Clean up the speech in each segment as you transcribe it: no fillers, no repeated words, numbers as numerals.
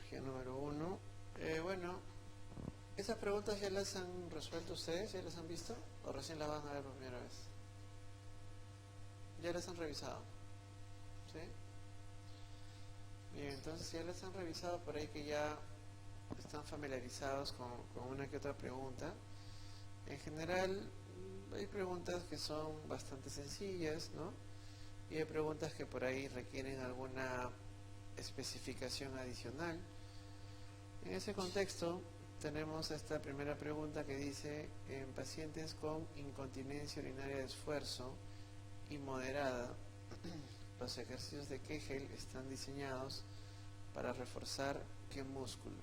patología número 1. Bueno, ¿esas preguntas ya las han resuelto ustedes? ¿Ya las han visto? ¿O recién las van a ver por primera vez? ¿Ya las han revisado? ¿Sí? Bien, entonces si ya las han revisado, por ahí que ya están familiarizados con una que otra pregunta. En general, hay preguntas que son bastante sencillas, ¿no? Y hay preguntas que por ahí requieren alguna especificación adicional. En ese contexto, tenemos esta primera pregunta que dice: en pacientes con incontinencia urinaria de esfuerzo y moderada, los ejercicios de Kegel están diseñados para reforzar ¿qué músculo?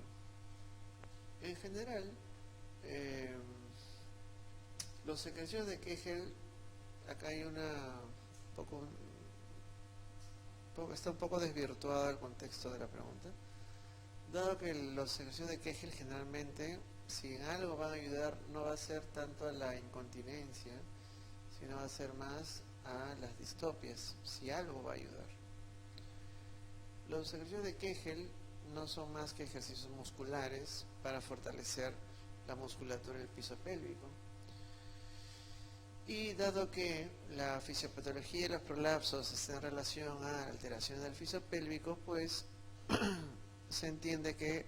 En general, los ejercicios de Kegel, acá hay está un poco desvirtuado el contexto de la pregunta, dado que los ejercicios de Kegel generalmente, si en algo van a ayudar, no va a ser tanto a la incontinencia, sino va a ser más a las distopias, si algo va a ayudar. Los ejercicios de Kegel no son más que ejercicios musculares para fortalecer la musculatura del piso pélvico. Y dado que la fisiopatología y los prolapsos están en relación a alteraciones del piso pélvico, pues se entiende que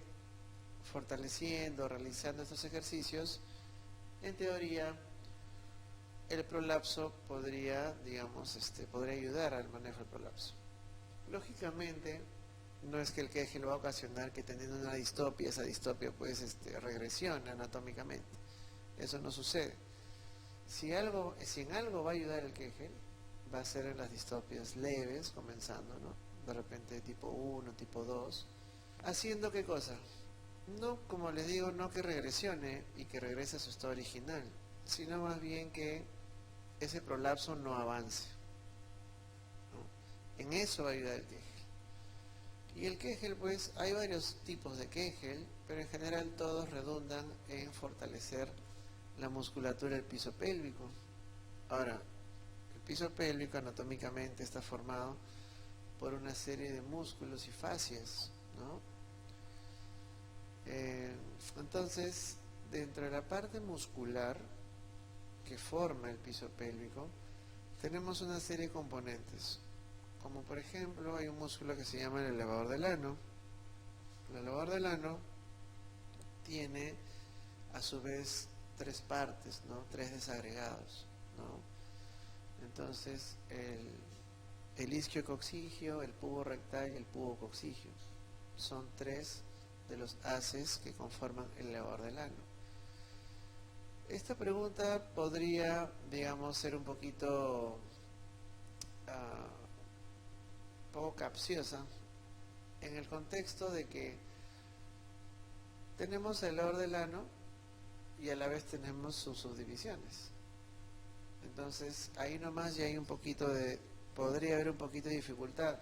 fortaleciendo, realizando estos ejercicios, en teoría el prolapso podría, podría ayudar al manejo del prolapso. Lógicamente, no es que el Kegel va a ocasionar que teniendo una distopia, esa distopia pues regresione anatómicamente. Eso no sucede. Si en algo va a ayudar el Kegel, va a ser en las distopias leves, comenzando, ¿no? De repente tipo 1, tipo 2. ¿Haciendo qué cosa? No, como les digo, no que regresione y que regrese a su estado original, sino más bien que ese prolapso no avance, ¿no? En eso va a ayudar el Kegel. Y el Kegel, pues, hay varios tipos de Kegel, pero en general todos redundan en fortalecer la musculatura del piso pélvico. Ahora, el piso pélvico anatómicamente está formado por una serie de músculos y fascias, ¿no? Entonces, dentro de la parte muscular que forma el piso pélvico, tenemos una serie de componentes, como por ejemplo hay un músculo que se llama el elevador del ano. El elevador del ano tiene a su vez tres partes, ¿no? Tres desagregados, ¿no? Entonces el isquiococcigio, el pubo rectal y el pubo coccigio son tres de los haces que conforman el elevador del ano. Esta pregunta podría, ser un poquito poco capciosa en el contexto de que tenemos el elevador del ano y a la vez tenemos sus subdivisiones. Entonces ahí nomás ya hay podría haber un poquito de dificultad,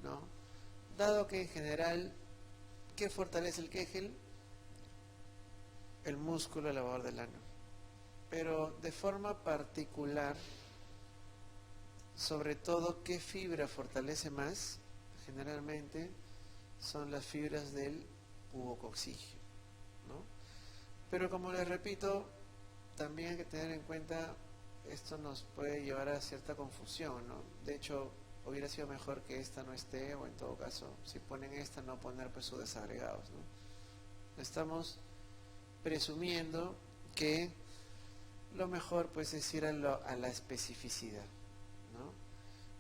¿no? Dado que en general, ¿qué fortalece el Kegel? El músculo elevador del ano. Pero de forma particular, sobre todo, ¿qué fibra fortalece más? Generalmente son las fibras del pubococcigio, ¿no? Pero como les repito, también hay que tener en cuenta, esto nos puede llevar a cierta confusión, ¿no? De hecho, hubiera sido mejor que esta no esté, o en todo caso, si ponen esta, no poner pues sus desagregados, ¿no? Estamos presumiendo que lo mejor pues es ir a la especificidad, ¿no?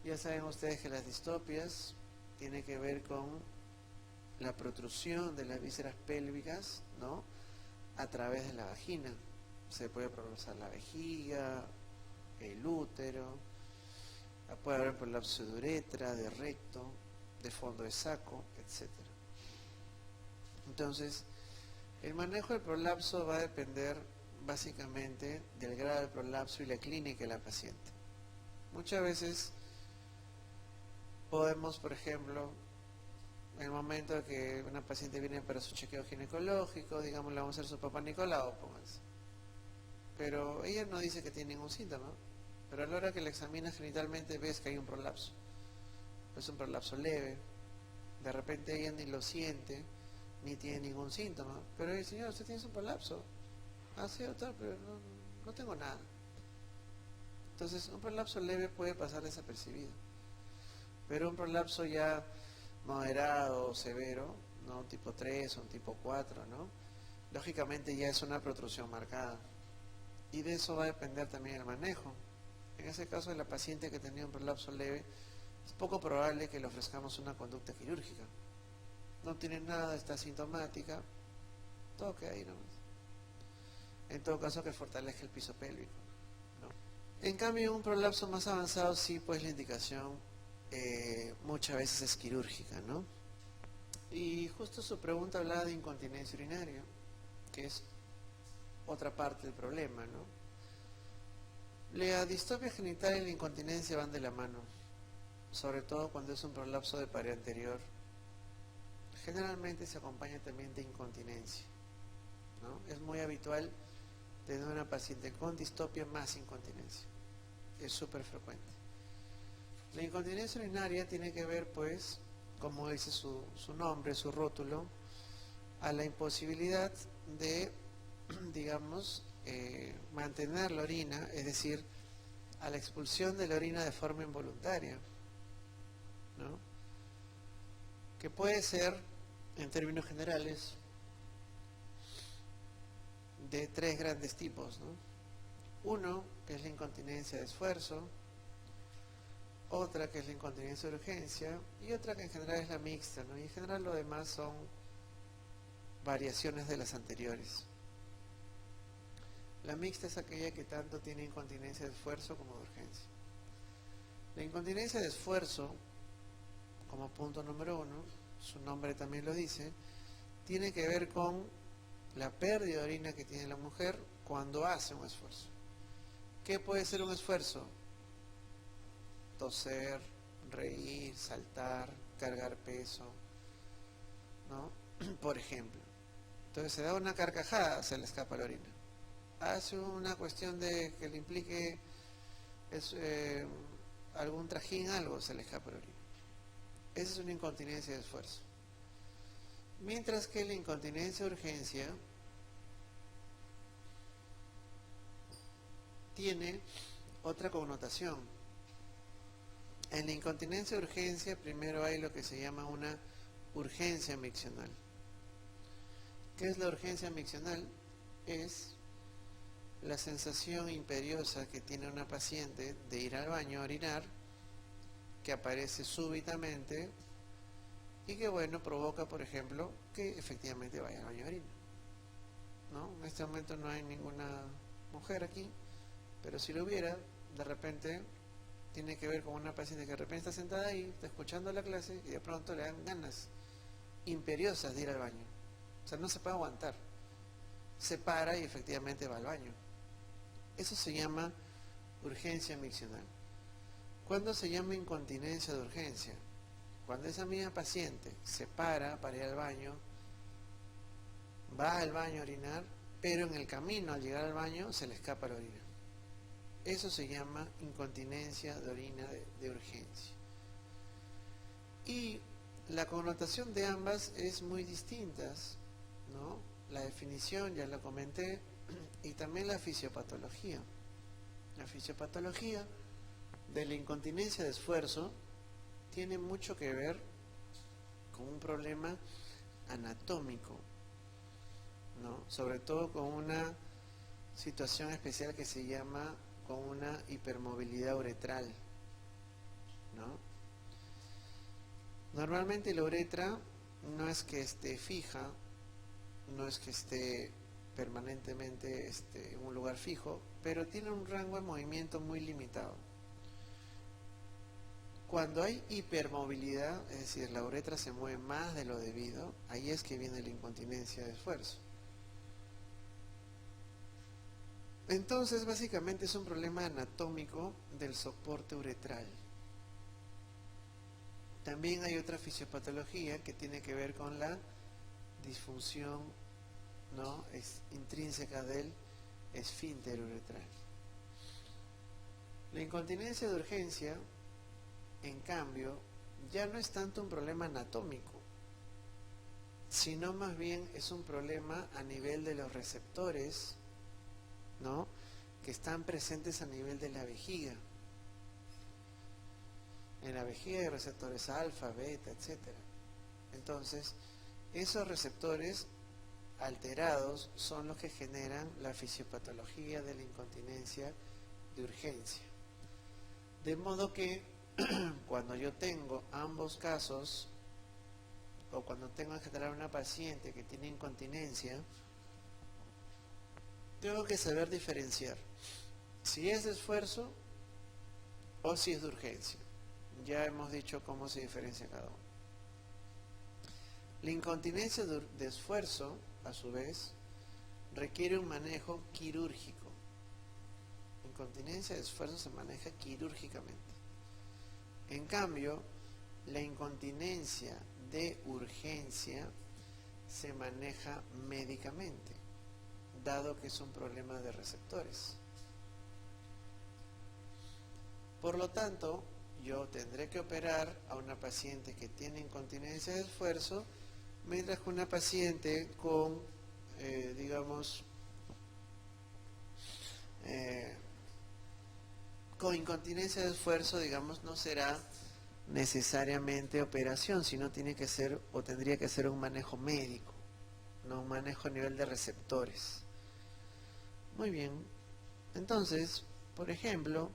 Ya saben ustedes que las distopias tienen que ver con la protrusión de las vísceras pélvicas, ¿no? A través de la vagina. Se puede prolapsar la vejiga, el útero, puede haber prolapso de uretra, de recto, de fondo de saco, etc. Entonces, el manejo del prolapso va a depender básicamente del grado del prolapso y la clínica de la paciente. Muchas veces podemos, por ejemplo, en el momento de que una paciente viene para su chequeo ginecológico, digamos, le vamos a hacer su papá Nicolau, pónganse. Pero ella no dice que tiene ningún síntoma, pero a la hora que la examinas genitalmente ves que hay un prolapso. Es un prolapso leve, De repente ella ni lo siente, ni tiene ningún síntoma, pero el señor, usted tiene un prolapso. Ah, sí, doctor, pero no tengo nada. Entonces, un prolapso leve puede pasar desapercibido, pero un prolapso ya moderado o severo, ¿no? Un tipo 3 o un tipo 4, ¿no? Lógicamente ya es una protrusión marcada. Y de eso va a depender también el manejo. En ese caso de la paciente que tenía un prolapso leve, es poco probable que le ofrezcamos una conducta quirúrgica. No tiene nada, está asintomática, todo queda ahí nomás. En todo caso que fortalezca el piso pélvico, ¿no? En cambio, un prolapso más avanzado sí, pues la indicación muchas veces es quirúrgica, ¿no? Y justo su pregunta hablaba de incontinencia urinaria, que es otra parte del problema, ¿no? La distocia genital y la incontinencia van de la mano, sobre todo cuando es un prolapso de pared anterior. Generalmente se acompaña también de incontinencia, ¿no? Es muy habitual tener una paciente con distopia más incontinencia, es súper frecuente. La incontinencia urinaria tiene que ver, pues, como dice su nombre, su rótulo, a la imposibilidad de, digamos, mantener la orina, es decir, a la expulsión de la orina de forma involuntaria, ¿no? Que puede ser, en términos generales, de tres grandes tipos, ¿no? Uno, que es la incontinencia de esfuerzo, otra que es la incontinencia de urgencia y otra que en general es la mixta, ¿no? Y en general lo demás son variaciones de las anteriores. La mixta es aquella que tanto tiene incontinencia de esfuerzo como de urgencia. La incontinencia de esfuerzo, como punto número uno, su nombre también lo dice, tiene que ver con la pérdida de orina que tiene la mujer cuando hace un esfuerzo. ¿Qué puede ser un esfuerzo? Toser, reír, saltar, cargar peso, ¿no? Por ejemplo. Entonces se da una carcajada, se le escapa la orina. Hace una cuestión de que le implique algún trajín, algo, se le escapa la orina. Esa es una incontinencia de esfuerzo. Mientras que la incontinencia de urgencia tiene otra connotación. En la incontinencia de urgencia primero hay lo que se llama una urgencia miccional. ¿Qué es la urgencia miccional? Es la sensación imperiosa que tiene una paciente de ir al baño a orinar, que aparece súbitamente y que, bueno, provoca, por ejemplo, que efectivamente vaya al baño a orinar, ¿no? En este momento no hay ninguna mujer aquí, pero si lo hubiera, de repente tiene que ver con una paciente que de repente está sentada ahí, está escuchando la clase y de pronto le dan ganas imperiosas de ir al baño. O sea, no se puede aguantar. Se para y efectivamente va al baño. Eso se llama urgencia miccional. ¿Cuándo se llama incontinencia de urgencia? Cuando esa misma paciente se para ir al baño, va al baño a orinar, pero en el camino al llegar al baño se le escapa la orina. Eso se llama incontinencia de orina de urgencia. Y la connotación de ambas es muy distintas, ¿no? La definición ya la comenté, y también la fisiopatología. La fisiopatología de la incontinencia de esfuerzo tiene mucho que ver con un problema anatómico, ¿no? Sobre todo con una situación especial que se llama con una hipermovilidad uretral, ¿no? Normalmente la uretra no es que esté fija, no es que esté permanentemente en un lugar fijo, pero tiene un rango de movimiento muy limitado. Cuando hay hipermovilidad, es decir, la uretra se mueve más de lo debido, ahí es que viene la incontinencia de esfuerzo. Entonces, básicamente es un problema anatómico del soporte uretral. También hay otra fisiopatología que tiene que ver con la disfunción, ¿no?, es intrínseca del esfínter uretral. La incontinencia de urgencia, en cambio, ya no es tanto un problema anatómico, sino más bien es un problema a nivel de los receptores, ¿no?, que están presentes a nivel de la vejiga. En la vejiga hay receptores alfa, beta, etcétera. Entonces, esos receptores alterados son los que generan la fisiopatología de la incontinencia de urgencia. De modo que cuando yo tengo ambos casos, o cuando tengo que tratar a una paciente que tiene incontinencia, tengo que saber diferenciar si es de esfuerzo o si es de urgencia. Ya hemos dicho cómo se diferencia cada uno. La incontinencia de esfuerzo, a su vez, requiere un manejo quirúrgico. La incontinencia de esfuerzo se maneja quirúrgicamente. En cambio, la incontinencia de urgencia se maneja médicamente, dado que es un problema de receptores. Por lo tanto, yo tendré que operar a una paciente que tiene incontinencia de esfuerzo, mientras que una paciente con, con incontinencia de esfuerzo, no será necesariamente operación, sino tiene que ser o tendría que ser un manejo médico, no un manejo a nivel de receptores. Muy bien, entonces, por ejemplo,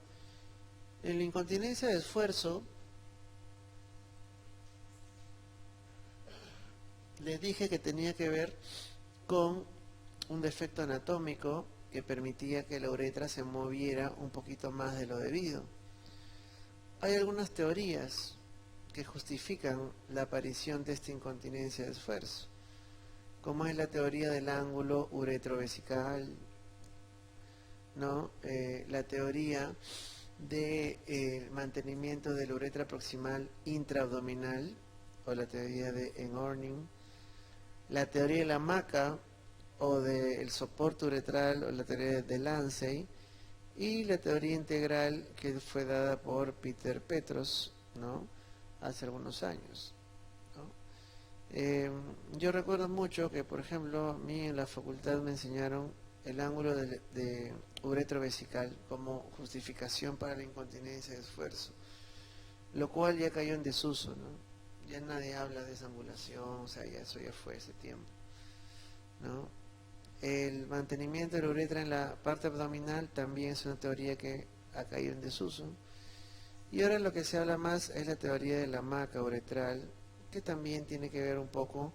en la incontinencia de esfuerzo, les dije que tenía que ver con un defecto anatómico que permitía que la uretra se moviera un poquito más de lo debido. Hay algunas teorías que justifican la aparición de esta incontinencia de esfuerzo, como es la teoría del ángulo uretrovesical, ¿no? La teoría de mantenimiento de la uretra proximal intraabdominal, o la teoría de Enhorning, la teoría de la hamaca o del soporte uretral, o la teoría de Lancey, y la teoría integral que fue dada por Peter Petros, ¿no?, hace algunos años, ¿no? Yo recuerdo mucho que, por ejemplo, a mí en la facultad me enseñaron el ángulo de uretrovesical como justificación para la incontinencia de esfuerzo, lo cual ya cayó en desuso, ¿no? Ya nadie habla de esa angulación, o sea, ya eso ya fue ese tiempo, ¿no? El mantenimiento de la uretra en la parte abdominal también es una teoría que ha caído en desuso. Y ahora lo que se habla más es la teoría de la hamaca uretral, que también tiene que ver un poco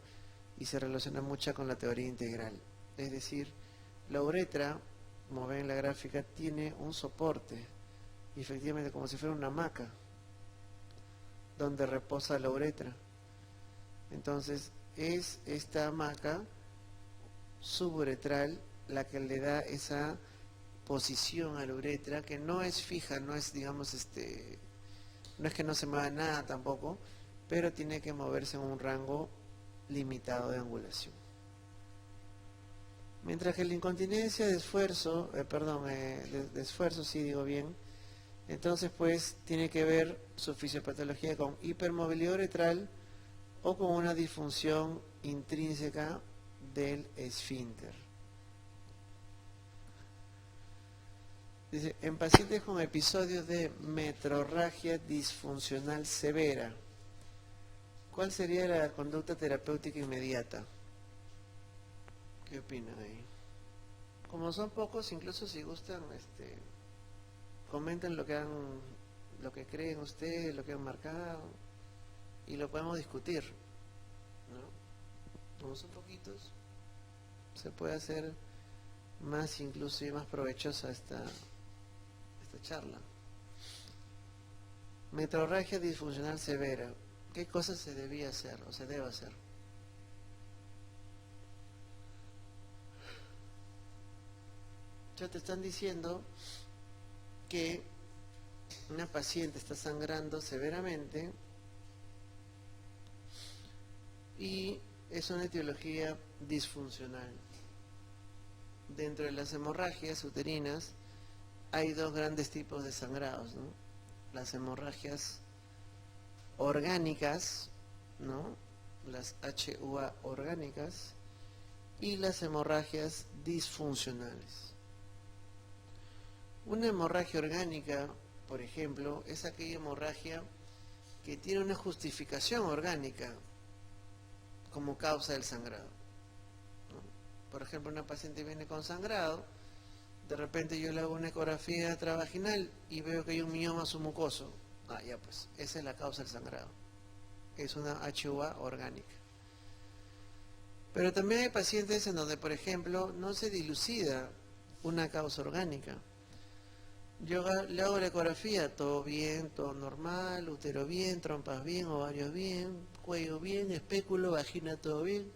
y se relaciona mucho con la teoría integral. Es decir, la uretra, como ven en la gráfica, tiene un soporte, y efectivamente como si fuera una hamaca, donde reposa la uretra. Entonces, es esta hamaca suburetral la que le da esa posición a la uretra, que no es fija, no es, no es que no se mueva nada tampoco, pero tiene que moverse en un rango limitado de angulación. Mientras que la incontinencia de esfuerzo, de esfuerzo, sí digo bien, entonces pues tiene que ver su fisiopatología con hipermovilidad uretral o con una disfunción intrínseca del esfínter. Dice, en pacientes con episodios de metrorragia disfuncional severa, ¿cuál sería la conducta terapéutica inmediata? ¿Qué opinan ahí? Como son pocos, incluso si gustan, comenten lo que creen ustedes, lo que han marcado, y lo podemos discutir, ¿no? Como son poquitos, se puede hacer más incluso y más provechosa esta charla. Metrorragia disfuncional severa. ¿Qué cosas se debía hacer o se debe hacer? Ya te están diciendo que una paciente está sangrando severamente y es una etiología disfuncional. Dentro de las hemorragias uterinas hay dos grandes tipos de sangrados, ¿no? Las hemorragias orgánicas, ¿no?, las HUA orgánicas y las hemorragias disfuncionales. Una hemorragia orgánica, por ejemplo, es aquella hemorragia que tiene una justificación orgánica como causa del sangrado, ¿no? Por ejemplo, una paciente viene con sangrado, de repente yo le hago una ecografía extravaginal y veo que hay un mioma submucoso. Ya pues, esa es la causa del sangrado. Es una HUA orgánica. Pero también hay pacientes en donde, por ejemplo, no se dilucida una causa orgánica. Yo le hago la ecografía, todo bien, todo normal, útero bien, trompas bien, ovarios bien, cuello bien, espéculo, vagina todo bien.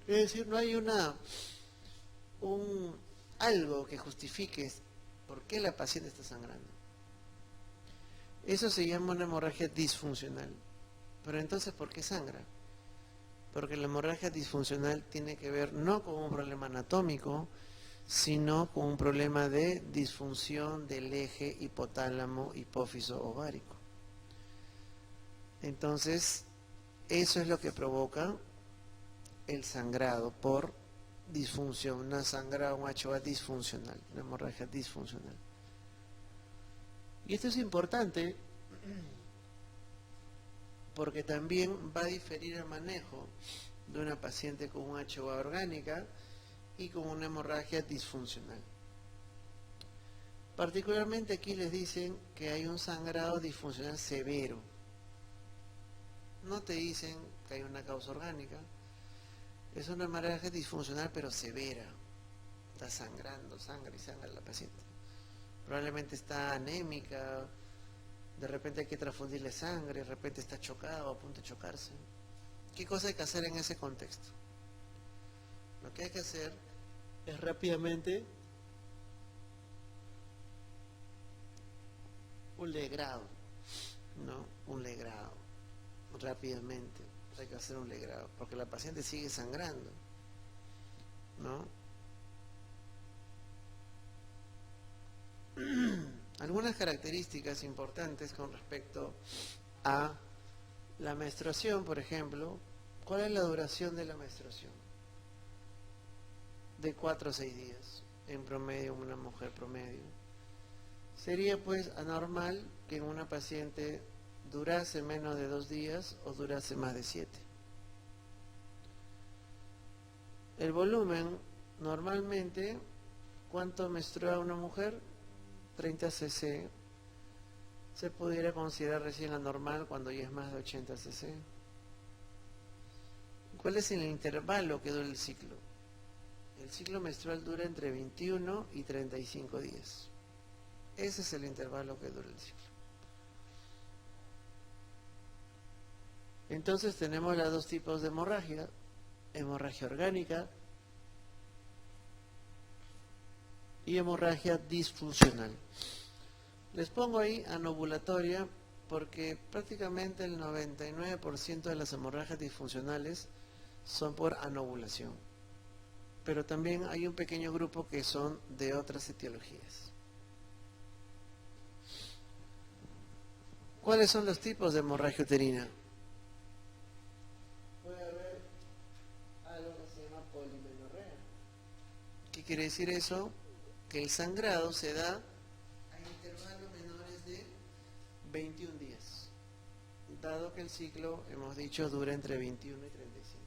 Es decir, no hay algo que justifique por qué la paciente está sangrando. Eso se llama una hemorragia disfuncional. Pero entonces, ¿por qué sangra? Porque la hemorragia disfuncional tiene que ver no con un problema anatómico, sino con un problema de disfunción del eje hipotálamo hipófiso ovárico. Entonces, eso es lo que provoca el sangrado por disfunción, una sangrado, un HUA disfuncional, una hemorragia disfuncional. Y esto es importante porque también va a diferir el manejo de una paciente con un HUA orgánica y con una hemorragia disfuncional. Particularmente aquí les dicen que hay un sangrado disfuncional severo. No te dicen que hay una causa orgánica. Es una hemorragia disfuncional pero severa. Está sangrando, sangra y sangra la paciente. Probablemente está anémica, de repente hay que transfundirle sangre, de repente está chocada o a punto de chocarse. ¿Qué cosa hay que hacer en ese contexto? Lo que hay que hacer es rápidamente un legrado, ¿no? Un legrado, rápidamente. Hay que hacer un legrado, porque la paciente sigue sangrando, ¿no? Algunas características importantes con respecto a la menstruación, por ejemplo. ¿Cuál es la duración de la menstruación? De 4 a 6 días, en promedio, una mujer promedio. Sería pues anormal que en una paciente durase menos de 2 días o durase más de 7. El volumen, normalmente, ¿cuánto menstrua una mujer? 30 cc. Se pudiera considerar recién anormal cuando ya es más de 80 cc. ¿Cuál es el intervalo que dura el ciclo? El ciclo menstrual dura entre 21 y 35 días. Ese es el intervalo que dura el ciclo. Entonces tenemos los dos tipos de hemorragia: hemorragia orgánica y hemorragia disfuncional. Les pongo ahí anovulatoria porque prácticamente el 99% de las hemorragias disfuncionales son por anovulación, pero también hay un pequeño grupo que son de otras etiologías. ¿Cuáles son los tipos de hemorragia uterina? Puede haber algo que se llama polimenorrea. ¿Qué quiere decir eso? Que el sangrado se da a intervalos menores de 21 días, dado que el ciclo, hemos dicho, dura entre 21 y 35.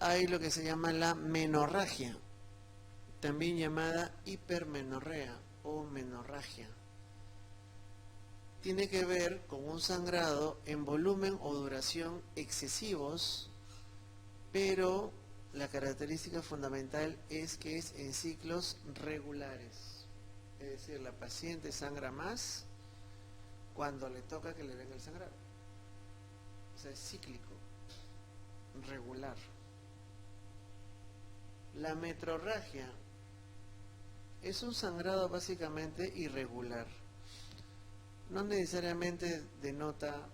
Hay lo que se llama la menorragia, también llamada hipermenorrea o menorragia. Tiene que ver con un sangrado en volumen o duración excesivos, pero la característica fundamental es que es en ciclos regulares. Es decir, la paciente sangra más cuando le toca que le venga el sangrado. O sea, es cíclico, regular. La metrorragia es un sangrado básicamente irregular. No necesariamente denota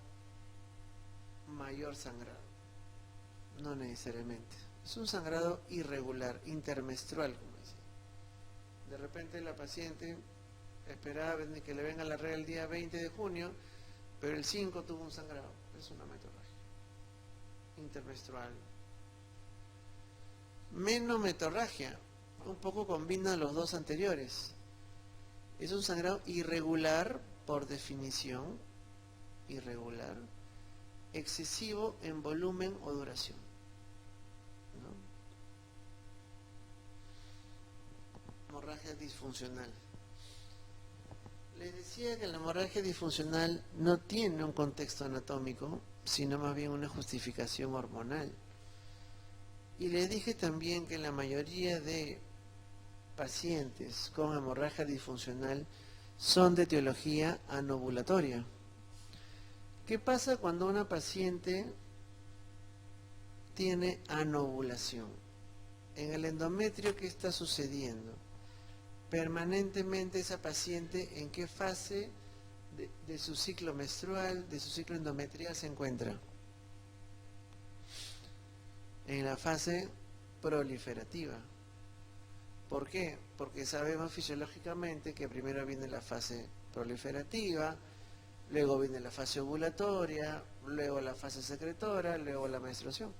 mayor sangrado. No necesariamente. Es un sangrado irregular, intermenstrual, como decía. De repente la paciente esperaba que le venga la regla el día 20 de junio pero el 5 tuvo un sangrado, es una metorragia intermenstrual. Menometorragia, un poco combina los dos anteriores. Es un sangrado irregular, por definición, irregular, excesivo en volumen o duración, ¿no? Hemorragia disfuncional. Les decía que la hemorragia disfuncional no tiene un contexto anatómico, sino más bien una justificación hormonal. Y les dije también que la mayoría de pacientes con hemorragia disfuncional son de etiología anovulatoria. ¿Qué pasa cuando una paciente tiene anovulación? En el endometrio, ¿qué está sucediendo? Permanentemente esa paciente, ¿en qué fase de su ciclo menstrual, de su ciclo endometrial se encuentra? En la fase proliferativa. ¿Por qué? Porque sabemos fisiológicamente que primero viene la fase proliferativa, luego viene la fase ovulatoria, luego la fase secretora, luego la menstruación.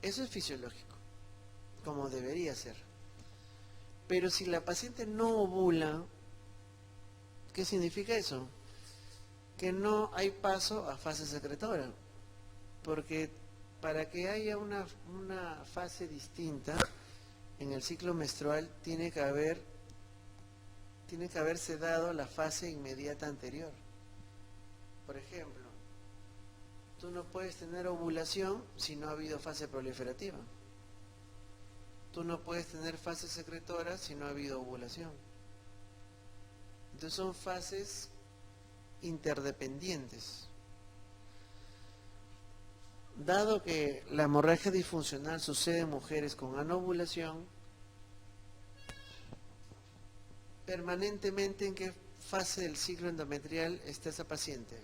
Eso es fisiológico, como debería ser. Pero si la paciente no ovula, ¿qué significa eso? Que no hay paso a fase secretora, porque para que haya una fase distinta en el ciclo menstrual tiene que haberse dado la fase inmediata anterior. Por ejemplo, tú no puedes tener ovulación si no ha habido fase proliferativa. Tú no puedes tener fase secretora si no ha habido ovulación. Entonces son fases interdependientes. Dado que la hemorragia disfuncional sucede en mujeres con anovulación, permanentemente, ¿en qué fase del ciclo endometrial está esa paciente?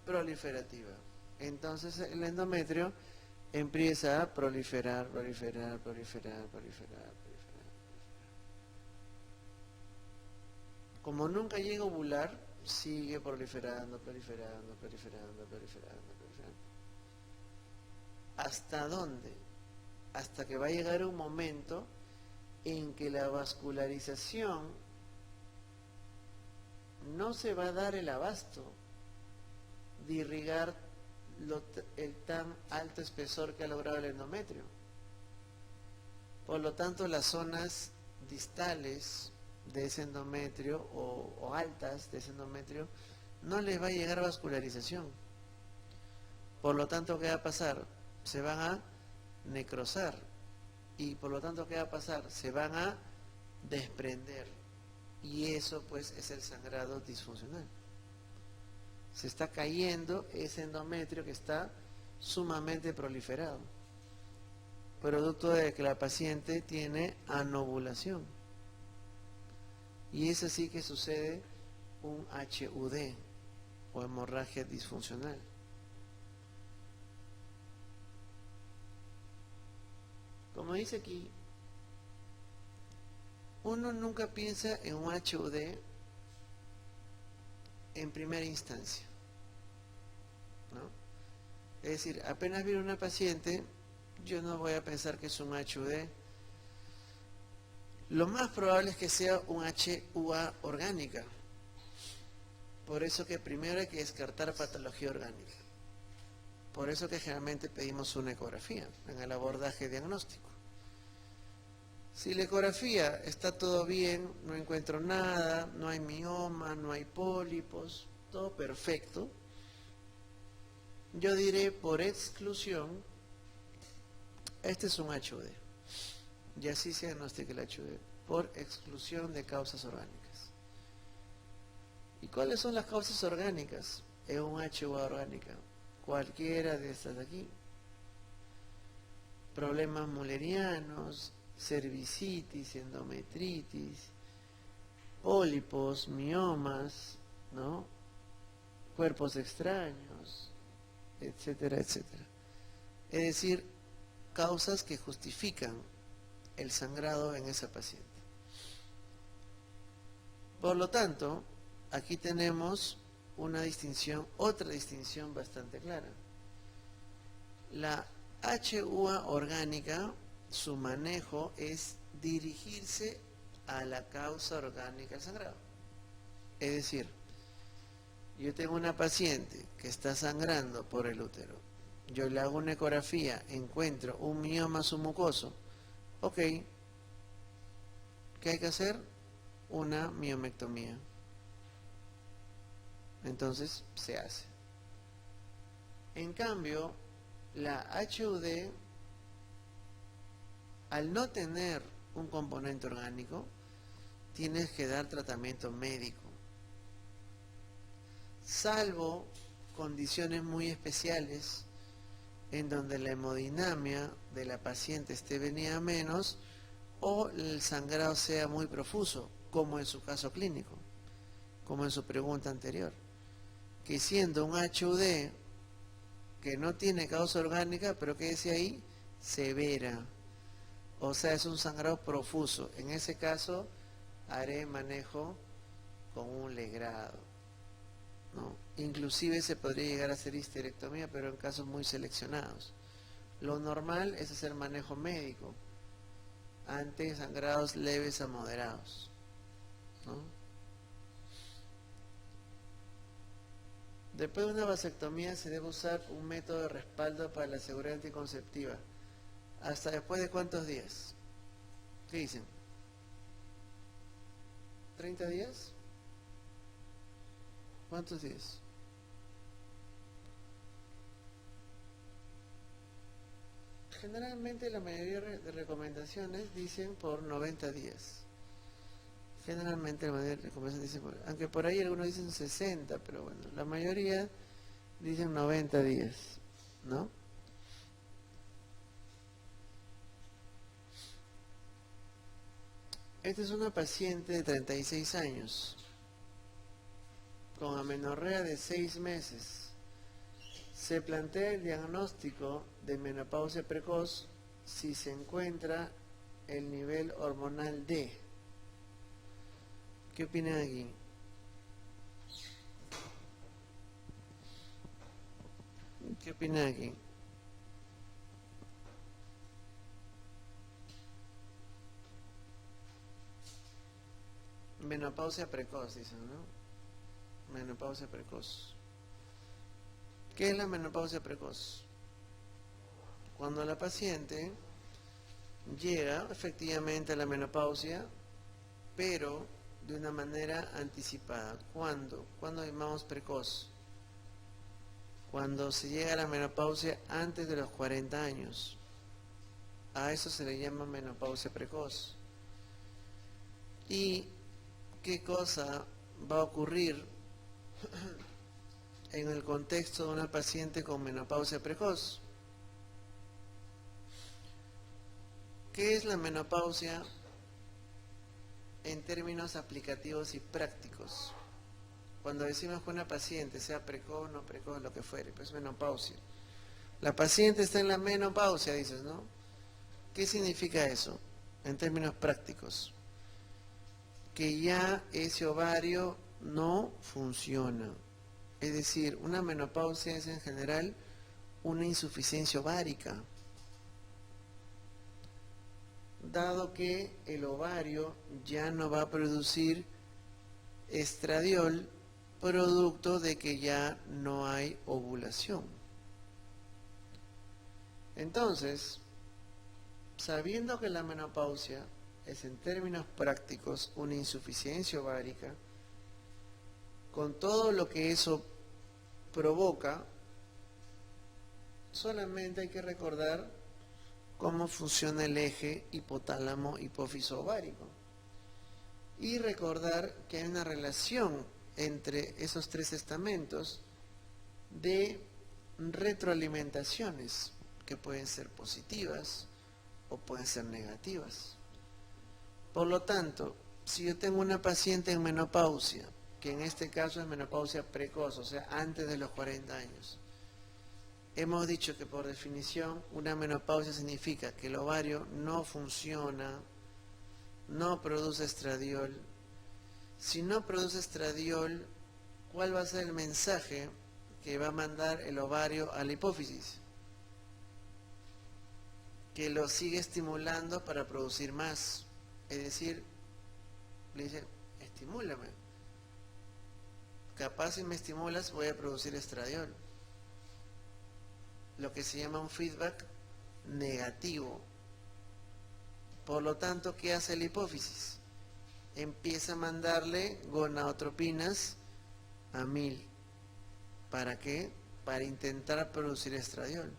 Proliferativa. Entonces el endometrio empieza a proliferar. Como nunca llega a ovular, sigue proliferando. ¿Hasta dónde? Hasta que va a llegar un momento en que la vascularización no se va a dar el abasto de irrigar el tan alto espesor que ha logrado el endometrio. Por lo tanto, las zonas distales de ese endometrio o altas de ese endometrio no les va a llegar vascularización. Por lo tanto, ¿qué va a pasar? Se van a necrosar y por lo tanto, ¿qué va a pasar? Se van a desprender y eso pues es el sangrado disfuncional. Se está cayendo ese endometrio que está sumamente proliferado, producto de que la paciente tiene anovulación. Y es así que sucede un HUD o hemorragia disfuncional. Como dice aquí, uno nunca piensa en un HUD en primera instancia, ¿no? Es decir, apenas viene una paciente, yo no voy a pensar que es un HUD. Lo más probable es que sea un HUA orgánica. Por eso que primero hay que descartar patología orgánica. Por eso que generalmente pedimos una ecografía en el abordaje diagnóstico. Si la ecografía está todo bien, no encuentro nada, no hay mioma, no hay pólipos, todo perfecto, yo diré por exclusión, este es un HUD. Y así se diagnostica el HUD, por exclusión de causas orgánicas. ¿Y cuáles son las causas orgánicas en un HUA orgánica? Cualquiera de estas de aquí. Problemas mullerianos, cervicitis, endometritis, pólipos, miomas, ¿no? Cuerpos extraños, etcétera, etcétera. Es decir, causas que justifican el sangrado en esa paciente. Por lo tanto, aquí tenemos otra distinción bastante clara. La HUA orgánica, su manejo es dirigirse a la causa orgánica del sangrado. Es decir, yo tengo una paciente que está sangrando por el útero. Yo le hago una ecografía, encuentro un mioma submucoso. Ok, ¿qué hay que hacer? Una miomectomía. Entonces se hace. En cambio, la HUD, al no tener un componente orgánico, tienes que dar tratamiento médico. Salvo condiciones muy especiales en donde la hemodinamia de la paciente esté venida a menos o el sangrado sea muy profuso, como en su caso clínico, como en su pregunta anterior, que siendo un HUD que no tiene causa orgánica, pero que dice ahí, severa, o sea, es un sangrado profuso. En ese caso, haré manejo con un legrado, ¿no? Inclusive se podría llegar a hacer histerectomía, pero en casos muy seleccionados. Lo normal es hacer manejo médico ante sangrados leves a moderados, ¿no? Después de una vasectomía se debe usar un método de respaldo para la seguridad anticonceptiva. ¿Hasta después de cuántos días? ¿Qué dicen? ¿30 días? ¿Cuántos días? Generalmente la mayoría de recomendaciones dicen por 90 días. Generalmente la mayoría de recomendaciones dicen, aunque por ahí algunos dicen 60, pero bueno, la mayoría dicen 90 días, ¿no? Esta es una paciente de 36 años, con amenorrea de 6 meses. Se plantea el diagnóstico de menopausia precoz si se encuentra el nivel hormonal D. ¿Qué opinan aquí? ¿Qué opinan aquí? Menopausia precoz, dicen, ¿no? Menopausia precoz. ¿Qué es la menopausia precoz? Cuando la paciente llega efectivamente a la menopausia, pero de una manera anticipada. ¿Cuándo? ¿Cuándo llamamos precoz? Cuando se llega a la menopausia antes de los 40 años. A eso se le llama menopausia precoz. ¿Y qué cosa va a ocurrir en el contexto de una paciente con menopausia precoz? ¿Qué es la menopausia en términos aplicativos y prácticos? Cuando decimos que una paciente, sea precoz, no precoz, lo que fuere, pues menopausia. La paciente está en la menopausia, dices, ¿no? ¿Qué significa eso en términos prácticos? Que ya ese ovario no funciona. Es decir, una menopausia es en general una insuficiencia ovárica, dado que el ovario ya no va a producir estradiol, producto de que ya no hay ovulación. Entonces, sabiendo que la menopausia es en términos prácticos una insuficiencia ovárica, con todo lo que eso provoca, solamente hay que recordar cómo funciona el eje hipotálamo-hipófiso ovárico y recordar que hay una relación entre esos tres estamentos de retroalimentaciones que pueden ser positivas o pueden ser negativas. Por lo tanto, si yo tengo una paciente en menopausia, que en este caso es menopausia precoz, o sea, antes de los 40 años, hemos dicho que por definición una menopausia significa que el ovario no funciona, no produce estradiol. Si no produce estradiol, ¿cuál va a ser el mensaje que va a mandar el ovario a la hipófisis? Que lo sigue estimulando para producir más. Es decir, le dice, estimúlame. Capaz si me estimulas voy a producir estradiol. Lo que se llama un feedback negativo. Por lo tanto, ¿qué hace la hipófisis? Empieza a mandarle gonadotropinas a 1000. ¿Para qué? Para intentar producir estradiol.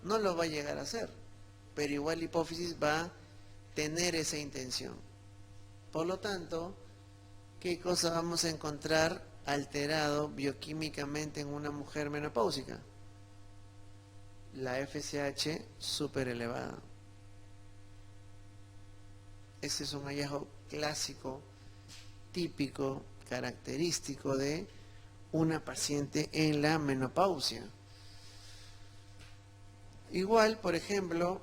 No lo va a llegar a hacer, pero igual la hipófisis va a tener esa intención. Por lo tanto, ¿qué cosa vamos a encontrar alterado bioquímicamente en una mujer menopáusica? La FSH súper elevada. Ese es un hallazgo clásico, típico, característico de una paciente en la menopausia. Igual, por ejemplo,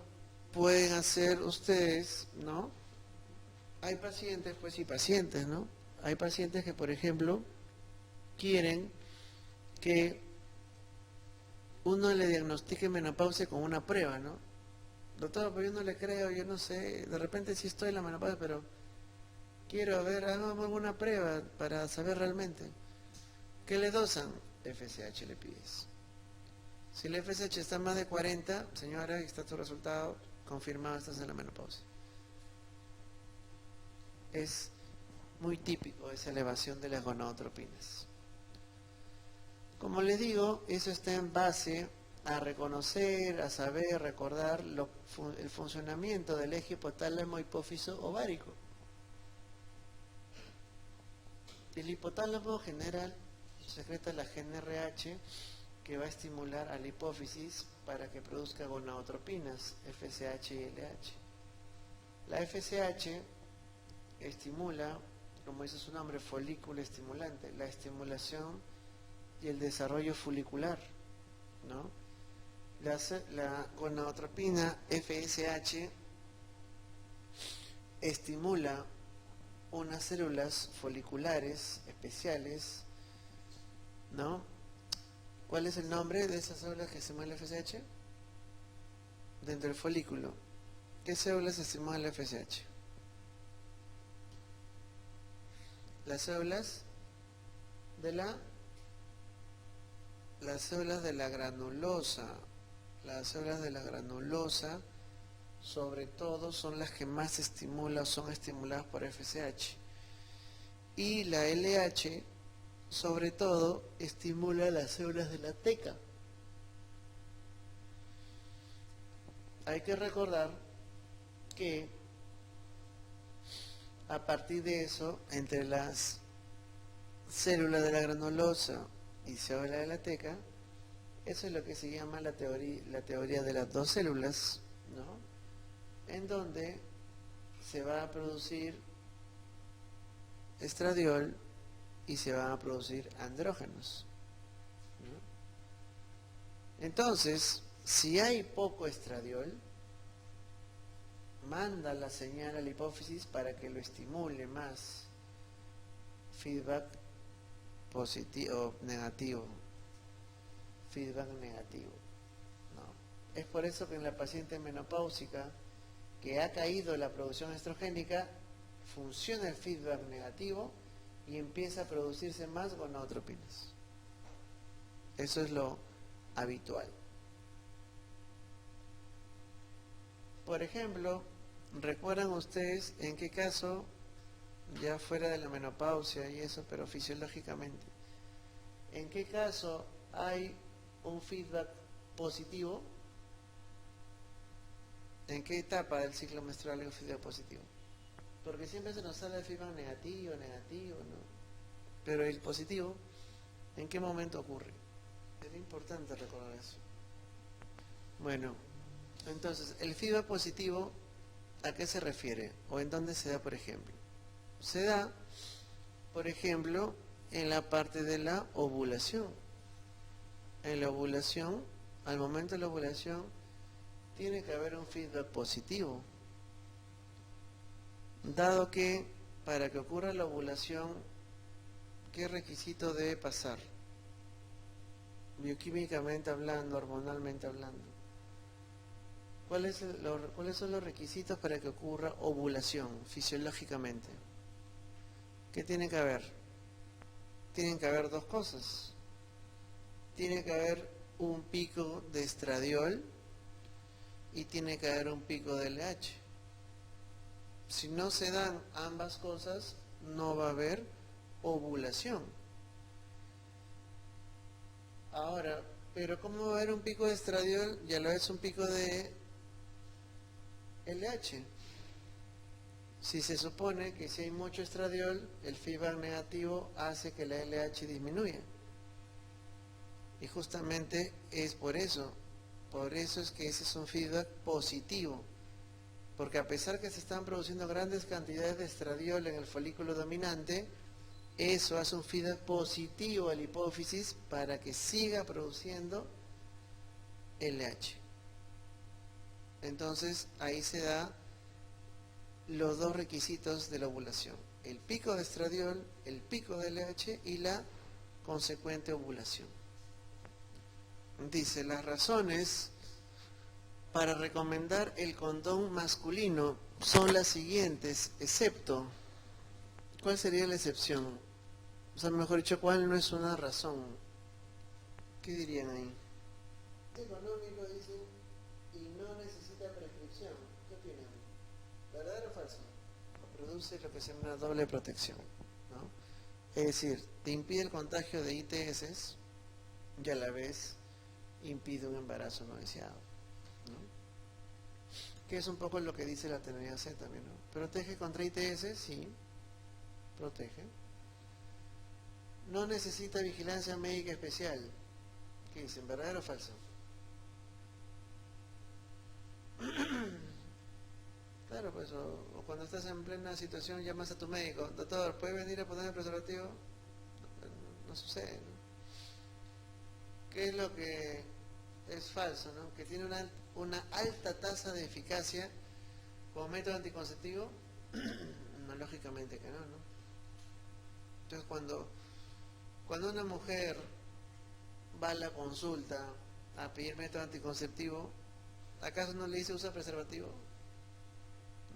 pueden hacer ustedes, ¿no? Hay pacientes, pues y pacientes, ¿no? Hay pacientes que, por ejemplo, quieren que uno le diagnostique menopausia con una prueba, ¿no? Doctor, pero yo no le creo, yo no sé, de repente sí estoy en la menopausia, pero quiero ver, hagamos alguna prueba para saber realmente. ¿Qué le dosan? FSH le pides. Si el FSH está más de 40, señora, aquí está tu resultado, confirmado, estás en la menopausia. Es muy típico esa elevación de las gonadotropinas. Como les digo, eso está en base a reconocer, a saber, recordar el funcionamiento del eje hipotálamo hipófiso ovárico. El hipotálamo genera, secreta la GnRH que va a estimular a la hipófisis para que produzca gonadotropinas, FSH y LH. La FSH estimula, como dice su nombre, folículo estimulante, la estimulación y el desarrollo folicular, ¿no? La gonadotropina FSH estimula unas células foliculares especiales, ¿no? ¿Cuál es el nombre de esas células que estimulan el FSH? Dentro del folículo. ¿Qué células estimulan el FSH? Las células de la granulosa. Las células de la granulosa, sobre todo, son las que más son estimuladas por FSH. Y la LH, sobre todo, estimula las células de la teca. Hay que recordar que a partir de eso, entre las células de la granulosa y células de la teca, eso es lo que se llama la teoría de las dos células, ¿no? En donde se va a producir estradiol y se van a producir andrógenos, ¿no? Entonces, si hay poco estradiol, manda la señal a la hipófisis para que lo estimule más. Feedback positivo o negativo. Feedback negativo, ¿no? Es por eso que en la paciente menopáusica que ha caído la producción estrogénica, funciona el feedback negativo y empieza a producirse más gonadotropinas. Eso es lo habitual. Por ejemplo, ¿recuerdan ustedes en qué caso, ya fuera de la menopausia y eso, pero fisiológicamente, en qué caso hay un feedback positivo? ¿En qué etapa del ciclo menstrual hay un feedback positivo? Porque siempre se nos habla de feedback negativo, ¿no? Pero el positivo, ¿en qué momento ocurre? Es importante recordar eso. Bueno, entonces, el feedback positivo, ¿a qué se refiere? ¿O en dónde se da, por ejemplo? Se da, por ejemplo, en la parte de la ovulación. En la ovulación, al momento de la ovulación, tiene que haber un feedback positivo. Dado que para que ocurra la ovulación ¿qué requisito debe pasar? Bioquímicamente hablando, hormonalmente hablando. ¿Cuáles son los requisitos para que ocurra ovulación fisiológicamente? ¿Qué tiene que haber? Tienen que haber dos cosas. Tiene que haber un pico de estradiol y tiene que haber un pico de LH. Si no se dan ambas cosas, no va a haber ovulación. Ahora, pero ¿cómo va a haber un pico de estradiol y a la vez un pico de LH? Si se supone que si hay mucho estradiol, el feedback negativo hace que la LH disminuya. Y justamente es por eso es que ese es un feedback positivo. Porque a pesar que se están produciendo grandes cantidades de estradiol en el folículo dominante, eso hace un feedback positivo a la hipófisis para que siga produciendo LH. Entonces ahí se da los dos requisitos de la ovulación: el pico de estradiol, el pico de LH y la consecuente ovulación. Dice, las razones para recomendar el condón masculino son las siguientes, excepto. ¿Cuál sería la excepción? O sea, mejor dicho, ¿cuál no es una razón? ¿Qué dirían ahí? Económico, dicen, y no necesita prescripción. ¿Qué opinan? ¿Verdadero o falso? Produce lo que se llama una doble protección, ¿no? Es decir, te impide el contagio de ITS y a la vez impide un embarazo no deseado, ¿no? Que es un poco lo que dice la teoría C también, ¿no? ¿Protege contra ITS? Sí, protege. No necesita vigilancia médica especial. ¿Qué dicen? ¿Verdadero o falso? Claro, pues, o cuando estás en plena situación llamas a tu médico, doctor, ¿puede venir a poner el preservativo? No sucede, ¿no? ¿Qué es lo que es falso, ¿no? Que tiene una alta tasa de eficacia como método anticonceptivo. No, lógicamente que no, ¿no? Entonces cuando una mujer va a la consulta a pedir método anticonceptivo, ¿acaso no le dice usa preservativo?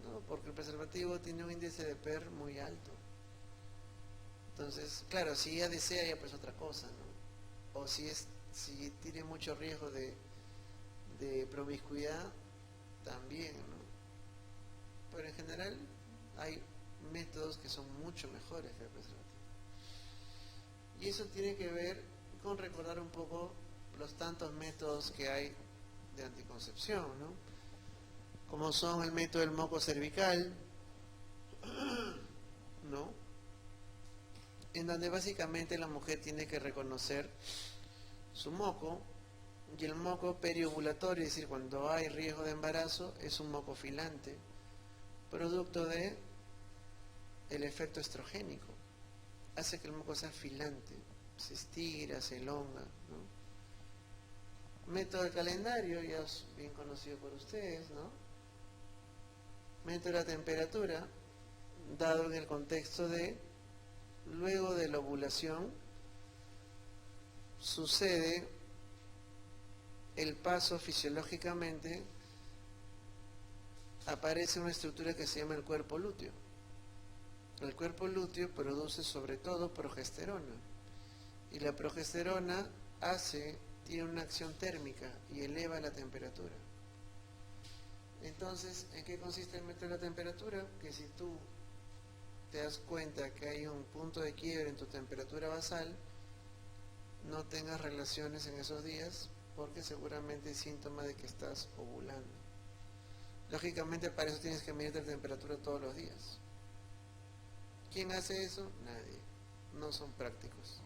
No, porque el preservativo tiene un índice de PER muy alto. Entonces, claro, si ella desea, ya pues otra cosa, ¿no? O si tiene mucho riesgo de promiscuidad, también, ¿no? Pero en general hay métodos que son mucho mejores que el preservativo. Y eso tiene que ver con recordar un poco los tantos métodos que hay de anticoncepción, ¿no? Como son el método del moco cervical, ¿no? En donde básicamente la mujer tiene que reconocer su moco, y el moco periovulatorio, es decir, cuando hay riesgo de embarazo, es un moco filante, producto de el efecto estrogénico. Hace que el moco sea filante, se estira, se elonga, ¿no? Método del calendario, ya es bien conocido por ustedes, ¿no? Método de la temperatura, dado en el contexto de luego de la ovulación sucede el paso fisiológicamente, aparece una estructura que se llama el cuerpo lúteo. El cuerpo lúteo produce sobre todo progesterona, y la progesterona tiene una acción térmica y eleva la temperatura. Entonces, ¿en qué consiste el método de la temperatura? Que si tú te das cuenta que hay un punto de quiebre en tu temperatura basal, no tengas relaciones en esos días, porque seguramente es síntoma de que estás ovulando. Lógicamente para eso tienes que medir la temperatura todos los días. ¿Quién hace eso? Nadie. No son prácticos.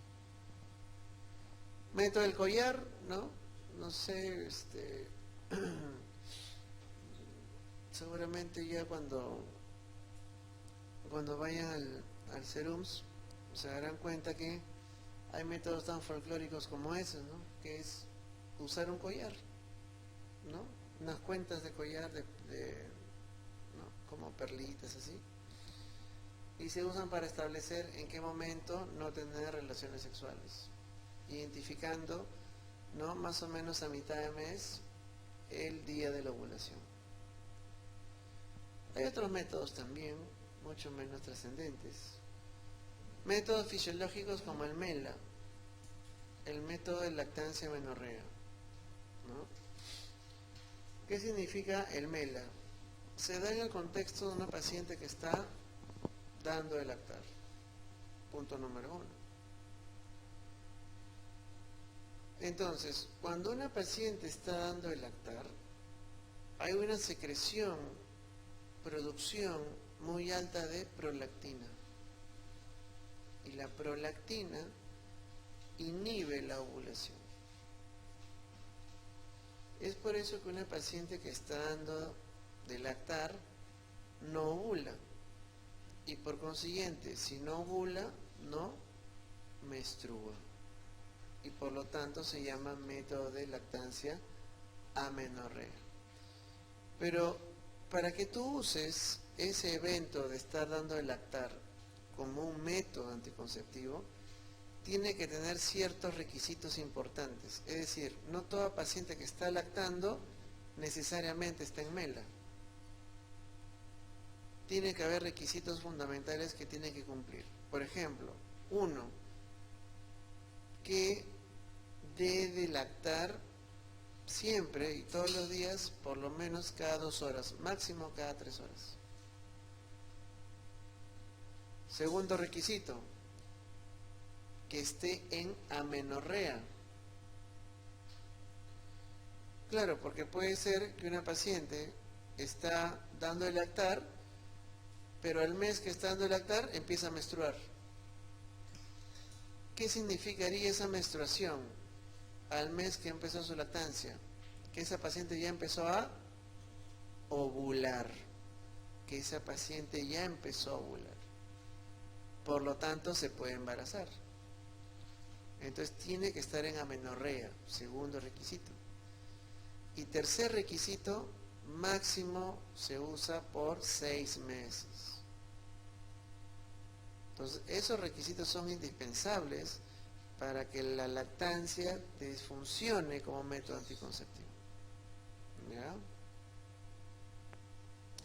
Método del collar, ¿no? No sé, seguramente ya cuando vayan al Serums se darán cuenta que hay métodos tan folclóricos como esos, ¿no? Que es usar un collar, ¿no? Unas cuentas de collar ¿no? Como perlitas así. y se usan para establecer en qué momento no tener relaciones sexuales, identificando, ¿no?, más o menos a mitad de mes el día de la ovulación. Hay otros métodos también, mucho menos trascendentes. Métodos fisiológicos como el MELA, el método de lactancia amenorrea, ¿no? ¿Qué significa el MELA? Se da en el contexto de una paciente que está dando de lactar. Punto número 1. Entonces, cuando una paciente está dando de lactar, hay una secreción, producción muy alta de prolactina. Y la prolactina inhibe la ovulación. Es por eso que una paciente que está dando de lactar no ovula. Y por consiguiente, si no ovula, no menstrua. Y por lo tanto se llama método de lactancia amenorrea. Pero para que tú uses ese evento de estar dando de lactar como un método anticonceptivo, tiene que tener ciertos requisitos importantes. Es decir, no toda paciente que está lactando necesariamente está en MELA. Tiene que haber requisitos fundamentales que tiene que cumplir. Por ejemplo, 1, que debe lactar siempre y todos los días, por lo menos cada 2 horas, máximo cada 3 horas. Segundo requisito, que esté en amenorrea. Claro, porque puede ser que una paciente está dando de lactar, pero al mes que está dando de lactar empieza a menstruar. ¿Qué significaría esa menstruación al mes que empezó su lactancia? Que esa paciente ya empezó a ovular, que esa paciente ya empezó a ovular. Por lo tanto, se puede embarazar. Entonces tiene que estar en amenorrea, segundo requisito. Y tercer requisito, máximo se usa por 6 meses. Entonces esos requisitos son indispensables para que la lactancia funcione como método anticonceptivo. ¿Ya?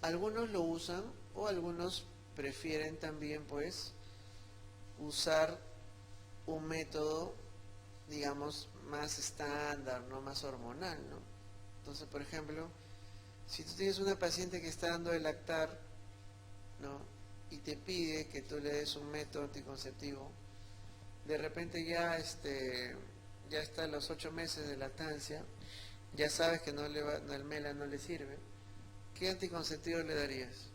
Algunos lo usan o algunos prefieren también pues usar un método, digamos, más estándar, no más hormonal, ¿no? Entonces, por ejemplo, si tú tienes una paciente que está dando de lactar, ¿no?, y te pide que tú le des un método anticonceptivo, de repente ya está a los 8 meses de lactancia, ya sabes que el MELA no le sirve, ¿qué anticonceptivo le darías?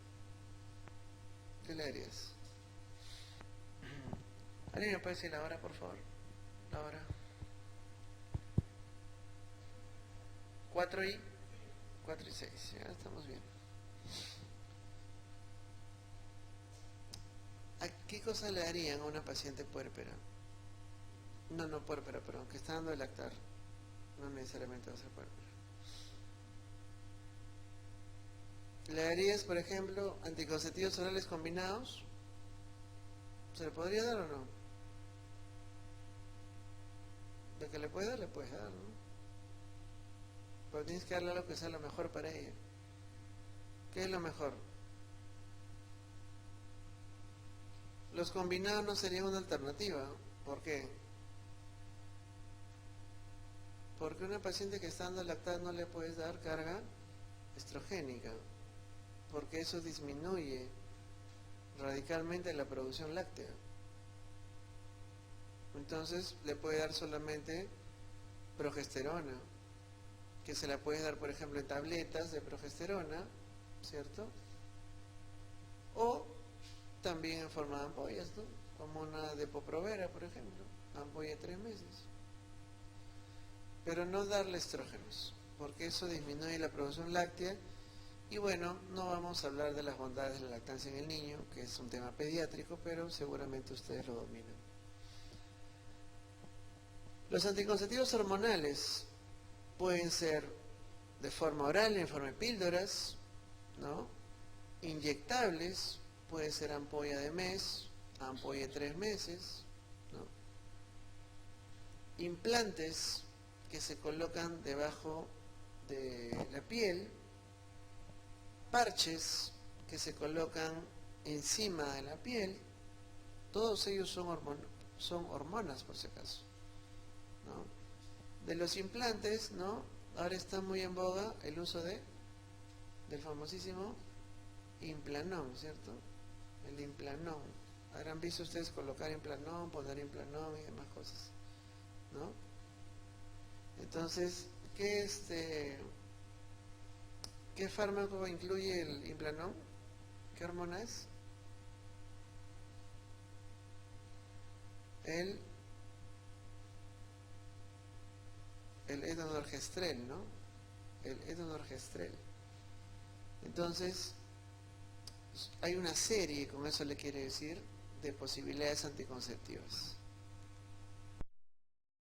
¿Qué le darías? ¿Alguien me puede decir la hora, por favor? La hora. 4 y 6, ya estamos bien. ¿A qué cosa le darían a una paciente puérpera? No puérpera, perdón, que está dando de lactar. No necesariamente va a ser puérpera. ¿Le darías, por ejemplo, anticonceptivos orales combinados? ¿Se le podría dar o no? Lo que le puedes dar, ¿no? Pero tienes que darle algo que sea lo mejor para ella. ¿Qué es lo mejor? Los combinados no serían una alternativa. ¿Por qué? Porque a una paciente que está dando lactar no le puedes dar carga estrogénica, porque eso disminuye radicalmente la producción láctea. Entonces le puede dar solamente progesterona, que se la puede dar, por ejemplo, en tabletas de progesterona, ¿cierto? O también en forma de ampollas, ¿no? Como una Depo-Provera, por ejemplo, ampolla de 3 meses. Pero no darle estrógenos, porque eso disminuye la producción láctea. Y bueno, no vamos a hablar de las bondades de la lactancia en el niño, que es un tema pediátrico, pero seguramente ustedes lo dominan. Los anticonceptivos hormonales pueden ser de forma oral, en forma de píldoras, ¿no?, inyectables, puede ser ampolla de mes, ampolla de 3 meses, ¿no? Implantes que se colocan debajo de la piel, parches que se colocan encima de la piel, todos ellos son hormonas, por si acaso, ¿no? De los implantes, ¿no? Ahora está muy en boga el uso del famosísimo Implanon, ¿cierto? El Implanon. Habrán visto ustedes colocar Implanon, poner Implanon y demás cosas, ¿no? Entonces, ¿qué fármaco incluye el Implanon? ¿Qué hormona es? El etonorgestrel, ¿no? El etonorgestrel. Entonces, hay una serie, con eso le quiere decir, de posibilidades anticonceptivas.